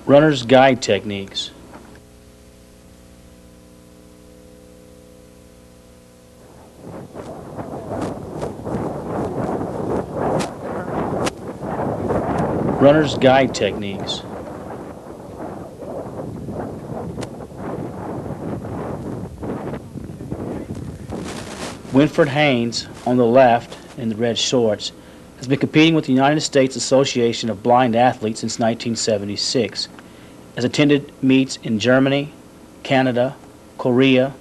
Runner's guide techniques. Runner's guide techniques. Winford Haynes, on the left in the red shorts, has been competing with the United States Association of Blind Athletes since 1976. Has attended meets in Germany, Canada, Korea,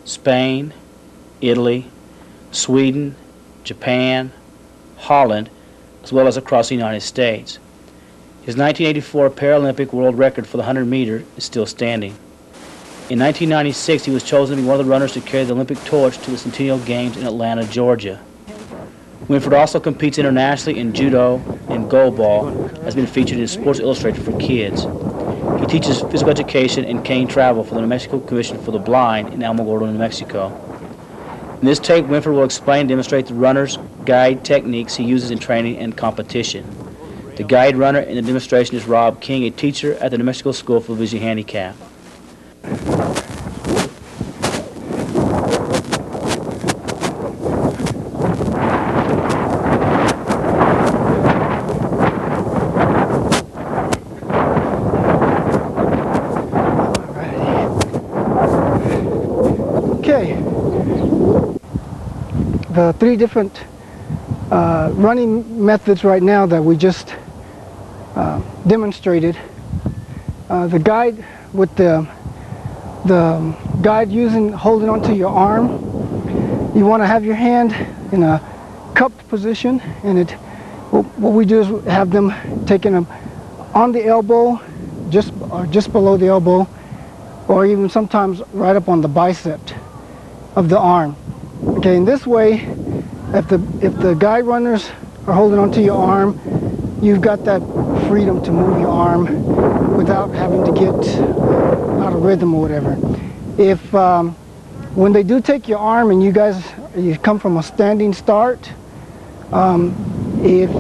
Spain, Italy, Sweden, Japan, Holland, as well as across the United States. His 1984 Paralympic world record for the 100 meter is still standing. In 1996, he was chosen to be one of the runners to carry the Olympic torch to the Centennial Games in Atlanta, Georgia. Winford also competes internationally in judo and goalball, has been featured in Sports Illustrated for Kids. He teaches physical education and cane travel for the New Mexico Commission for the Blind in Alamogordo, New Mexico. In this tape, Winford will explain and demonstrate the runner's guide techniques he uses in training and competition. The guide runner in the demonstration is Rob King, a teacher at the New Mexico School for the Visually Handicapped. Okay, the three different running methods right now that we just demonstrated. The guide with the guide holding onto your arm. You want to have your hand in a cupped position, and what we do is have them taking them on the elbow, just below the elbow, or even sometimes right up on the bicep of the arm. Okay, in this way, if the guide runners are holding onto your arm, you've got that freedom to move your arm without having to get out of rhythm or whatever. If when they do take your arm and you come from a standing start, if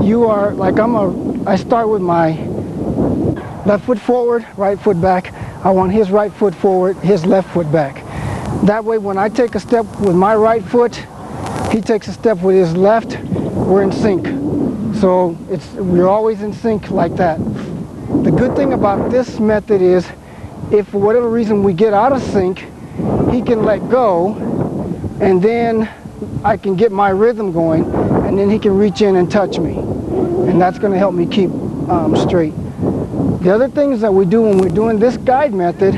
you are like I start with my left foot forward, right foot back. I want his right foot forward, his left foot back. That way when I take a step with my right foot, he takes a step with his left, we're in sync. So we're always in sync like that. The good thing about this method is if for whatever reason we get out of sync, he can let go, and then I can get my rhythm going, and then he can reach in and touch me. And that's going to help me keep straight. The other things that we do when we're doing this guide method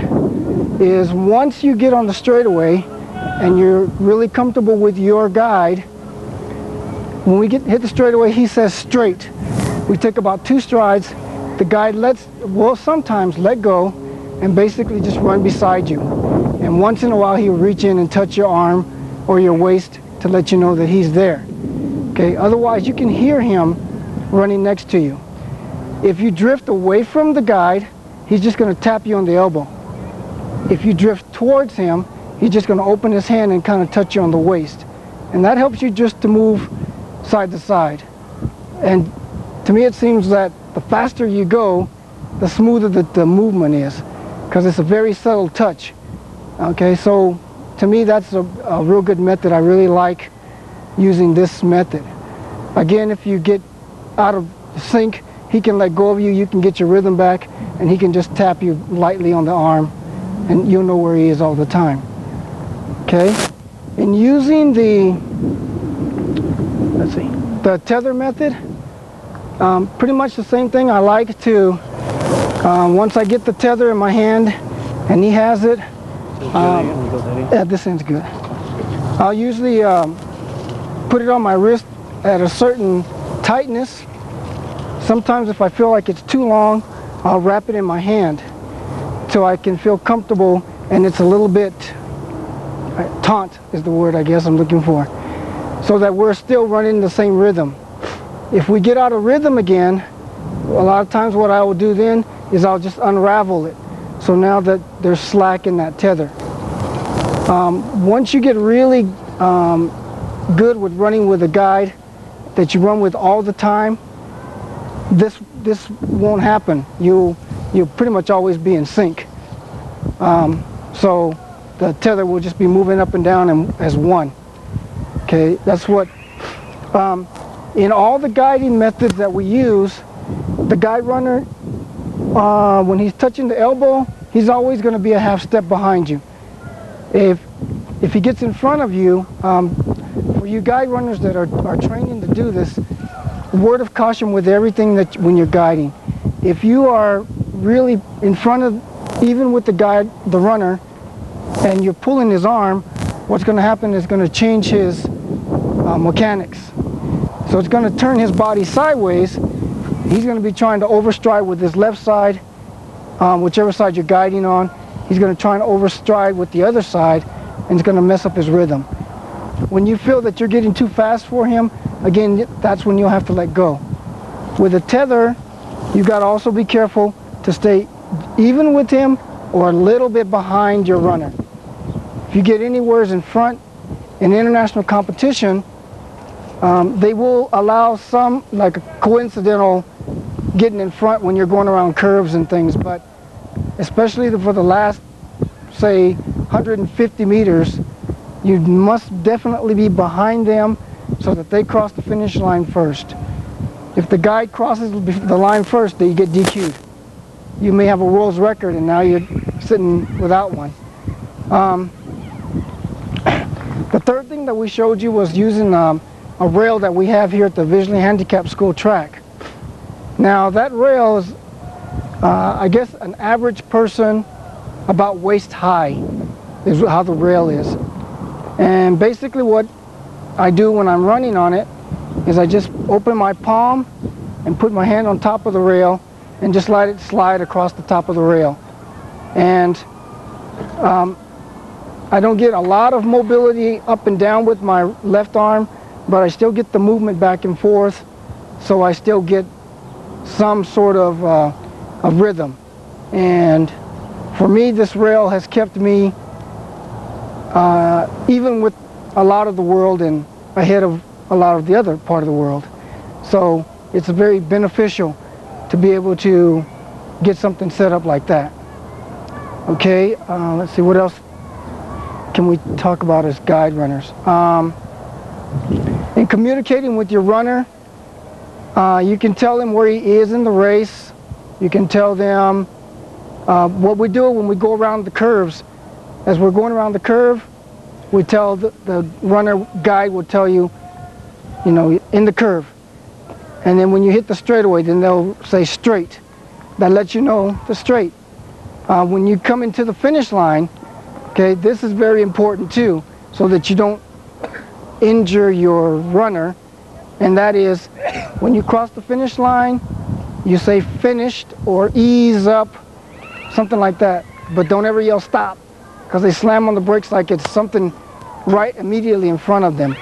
is once you get on the straightaway and you're really comfortable with your guide, when we hit the straightaway, he says straight. We take about 2 strides. The guide will sometimes let go and basically just run beside you. And once in a while, he'll reach in and touch your arm or your waist to let you know that he's there. Okay, otherwise you can hear him running next to you. If you drift away from the guide, he's just going to tap you on the elbow. If you drift towards him, he's just going to open his hand and kind of touch you on the waist. And that helps you just to move side to side. And to me it seems that the faster you go, the smoother the movement is, because it's a very subtle touch. Okay, so to me that's a real good method. I really like using this method. Again, if you get out of sync, he can let go of you, you can get your rhythm back, and he can just tap you lightly on the arm, and you'll know where he is all the time. Okay? In using the tether method, pretty much the same thing. I like to, once I get the tether in my hand, and he has it, yeah, this end's good. I'll usually put it on my wrist at a certain tightness. Sometimes if I feel like it's too long, I'll wrap it in my hand so I can feel comfortable, and it's a little bit, taut is the word I guess I'm looking for, so that we're still running the same rhythm. If we get out of rhythm again, a lot of times what I will do then is I'll just unravel it. So now that there's slack in that tether. Once you get really good with running with a guide that you run with all the time, this this won't happen. You'll pretty much always be in sync. So the tether will just be moving up and down as one. Okay, that's what, in all the guiding methods that we use, the guide runner, when he's touching the elbow, he's always going to be a half step behind you. If he gets in front of you, for you guide runners that are training to do this, word of caution with everything that when you're guiding. If you are really in front of, even with the runner, and you're pulling his arm, what's going to happen is going to change his mechanics. So it's going to turn his body sideways. He's going to be trying to overstride with his left side, whichever side you're guiding on. He's going to try and overstride with the other side, and it's going to mess up his rhythm. When you feel that you're getting too fast for him, again, that's when you'll have to let go. With a tether, you've got to also be careful to stay even with him or a little bit behind your runner. If you get anywhere in front in international competition, they will allow some, like a coincidental getting in front when you're going around curves and things, but especially for the last, say, 150 meters, you must definitely be behind them so that they cross the finish line first. If the guide crosses the line first, then you get DQ'd. You may have a world's record and now you're sitting without one. The third thing that we showed you was using a rail that we have here at the visually handicapped school track. Now that rail is, I guess, an average person about waist high is how the rail is. And basically what I do when I'm running on it is I just open my palm and put my hand on top of the rail and just let it slide across the top of the rail. And I don't get a lot of mobility up and down with my left arm, but I still get the movement back and forth, so I still get some sort of a rhythm. And for me, this rail has kept me, even with a lot of the world, and ahead of a lot of the other part of the world. So it's very beneficial to be able to get something set up like that. Okay, let's see, what else can we talk about as guide runners? In communicating with your runner, you can tell them where he is in the race. You can tell them what we do when we go around the curves. As we're going around the curve, we tell the runner guide will tell you, you know, in the curve. And then when you hit the straightaway, then they'll say straight. That lets you know the straight. When you come into the finish line, okay, this is very important too, so that you don't injure your runner. And that is, when you cross the finish line, you say finished or ease up, something like that. But don't ever yell stop, because they slam on the brakes like it's something right immediately in front of them.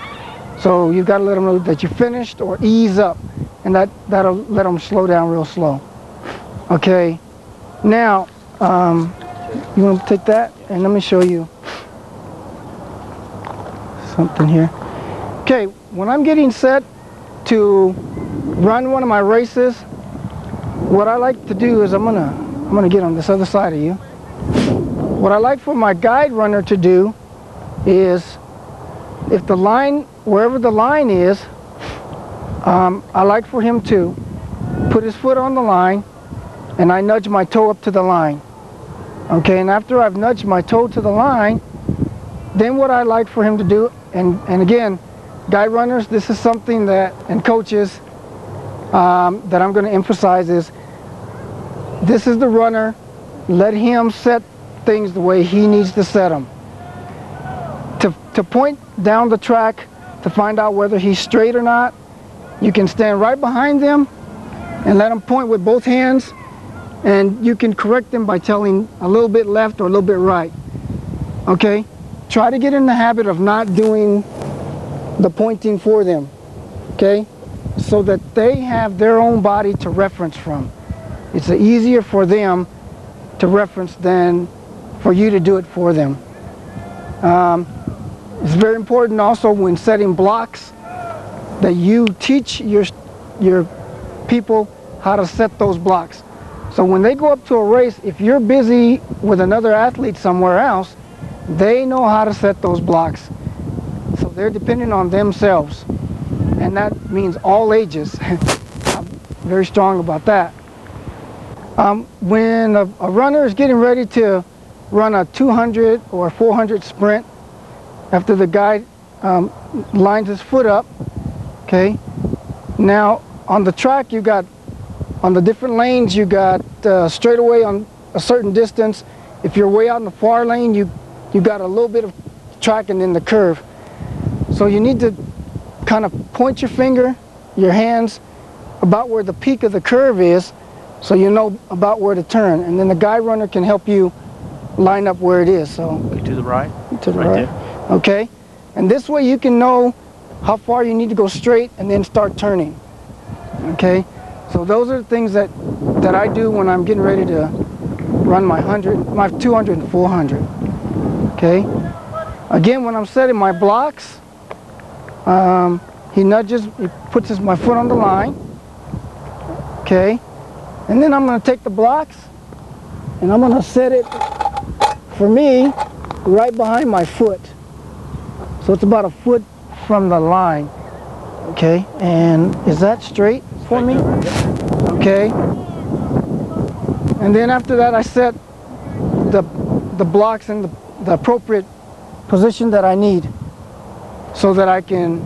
So you've got to let them know that you finished or ease up, and that'll let them slow down real slow. Okay, now you want to take that and let me show you something here. Okay, when I'm getting set to run one of my races, what I like to do is I'm gonna get on this other side of you. What I like for my guide runner to do is, if the line, wherever the line is, I like for him to put his foot on the line and I nudge my toe up to the line. Okay, and after I've nudged my toe to the line, then what I like for him to do, and again, guide runners, this is something that, and coaches, that I'm going to emphasize is, this is the runner, let him set things the way he needs to set them. To point down the track to find out whether he's straight or not, you can stand right behind them and let him point with both hands, and you can correct them by telling a little bit left or a little bit right. Okay? Try to get in the habit of not doing the pointing for them, okay? So that they have their own body to reference from. It's easier for them to reference than for you to do it for them. It's very important also when setting blocks that you teach your people how to set those blocks. So when they go up to a race, if you're busy with another athlete somewhere else, they know how to set those blocks. So they're dependent on themselves. And that means all ages. I'm very strong about that. When a runner is getting ready to run a 200 or 400 sprint, after the guy lines his foot up, okay, now on the track you got, on the different lanes you got straightaway on a certain distance. If you're way out in the far lane, you got a little bit of track and then the curve. So you need to kind of point your finger, your hands, about where the peak of the curve is, so you know about where to turn. And then the guide runner can help you line up where it is. So To the right? to the Right right. there. Okay. And this way you can know how far you need to go straight and then start turning. Okay. So those are the things that I do when I'm getting ready to run my 200 and 400. Okay. Again, when I'm setting my blocks, he puts my foot on the line. Okay. And then I'm going to take the blocks and I'm going to set it, for me, right behind my foot. So it's about a foot from the line. Okay. And is that straight for me? Okay. And then after that, I set the blocks in the appropriate position that I need so that I can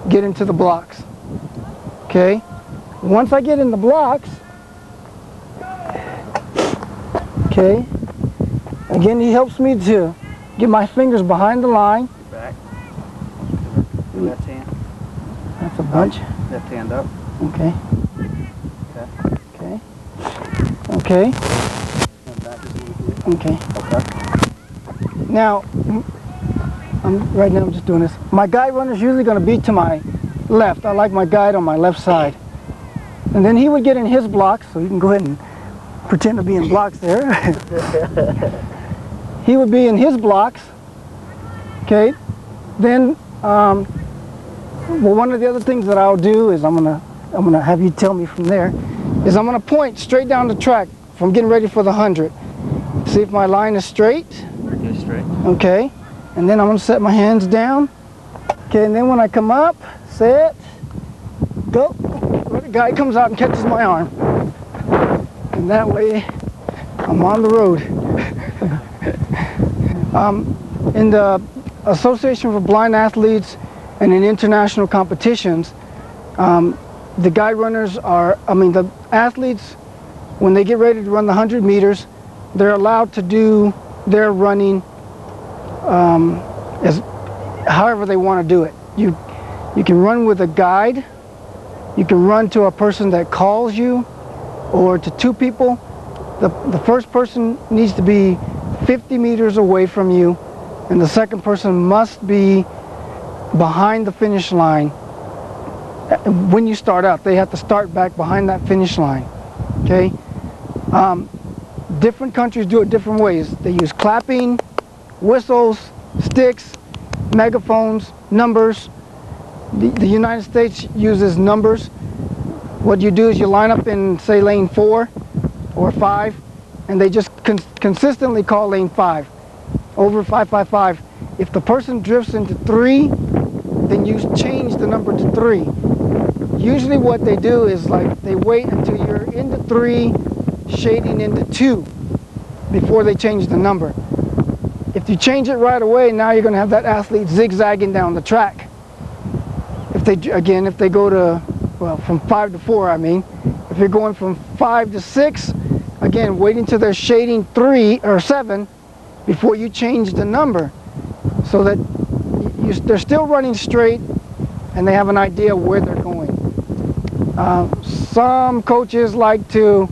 get into the blocks. Okay. Once I get in the blocks, okay, again, he helps me to get my fingers behind the line. Back. Your left hand. That's a bunch. Left hand up. Okay. Okay. Okay. Okay. And back is what we do. Okay. Okay. Now, right now I'm just doing this. My guide runner is usually going to be to my left. I like my guide on my left side. And then he would get in his blocks, so you can go ahead and pretend to be in blocks there. He would be in his blocks. Okay. Then, well, one of the other things that I'll do is I'm gonna have you tell me from there, is I'm gonna point straight down the track from getting ready for the 100. See if my line is straight. Pretty straight. Okay. And then I'm gonna set my hands down. Okay. And then when I come up, set, go. The guy comes out and catches my arm. And that way, I'm on the road. In the Association for Blind Athletes and in international competitions, the guide runners the athletes, when they get ready to run the 100 meters, they're allowed to do their running however they want to do it. You can run with a guide, you can run to a person that calls you, or to two people. The first person needs to be 50 meters away from you, and the second person must be behind the finish line. When you start out, they have to start back behind that finish line. Okay. Different countries do it different ways. They use clapping, whistles, sticks, megaphones, numbers. The United States uses numbers. What you do is you line up in, say, lane 4 or 5, and they just consistently call lane 5. Over 555. If the person drifts into 3, then you change the number to 3. Usually what they do is like they wait until you're into 3, shading into 2 before they change the number. If you change it right away, now you're going to have that athlete zigzagging down the track. If they go to, well, from 5 to 4, I mean. If you're going from 5 to 6, again, wait until they're shading 3 or 7 before you change the number, so that they're still running straight and they have an idea where they're going. Some coaches like to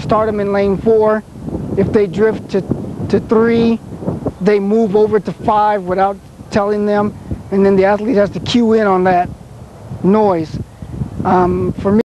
start them in lane 4. If they drift to 3, they move over to 5 without telling them, and then the athlete has to cue in on that noise. For me,